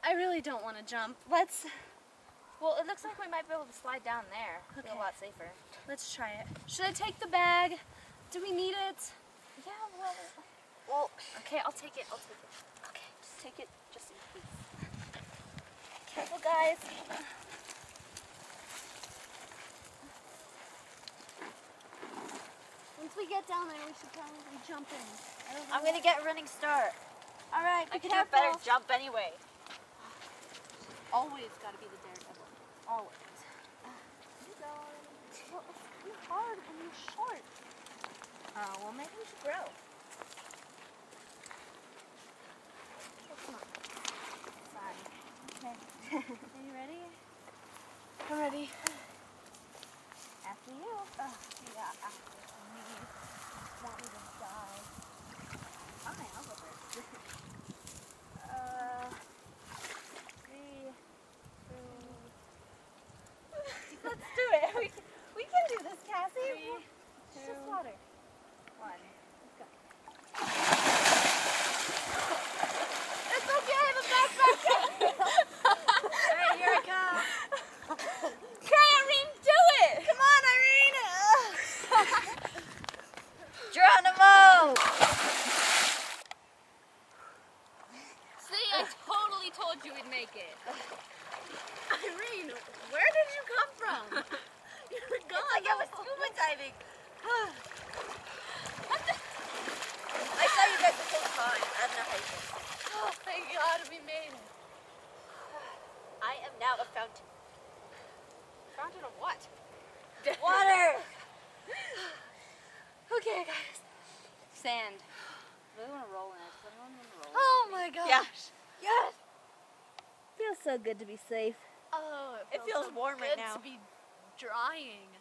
I really don't want to jump. Let's... Well, it looks like we might be able to slide down there. It'll be a lot safer. Let's try it. Should I take the bag? Do we need it? Yeah, well... Okay, I'll take it. Okay, just take it just in case. Careful, guys. Once we get down there, we should probably jump in. I'm gonna get a running start. All right, I can do a better jump anyway. Always gotta be the daredevil. Always. Well, it's too hard when you're short. Oh, well, maybe we should grow. Come on. Sorry. Okay. Are you ready? I'm ready. After you. Yeah, after me. Want me to die. Fine, I'll go first. 3, 2... Let's do it. We can do this, Cassie. 3, 2, it's just water. 1. Let's go. It's okay, the backpack. Alright, here I come. Okay, Irene, do it. Come on, Irene. Geronimo! See, I totally told you we'd make it. Irene, where did you come from? You were gone. Like I was scuba diving. I saw you guys the whole time. I don't know how you did. Oh, thank God we made it. I am now a fountain. Fountain of what? Water! Okay, guys. Sand. I really want to roll in it. Does anyone want to roll? Oh my gosh. Yeah. Yes! Feels so good to be safe. Oh, It feels so warm right good now. to be drying.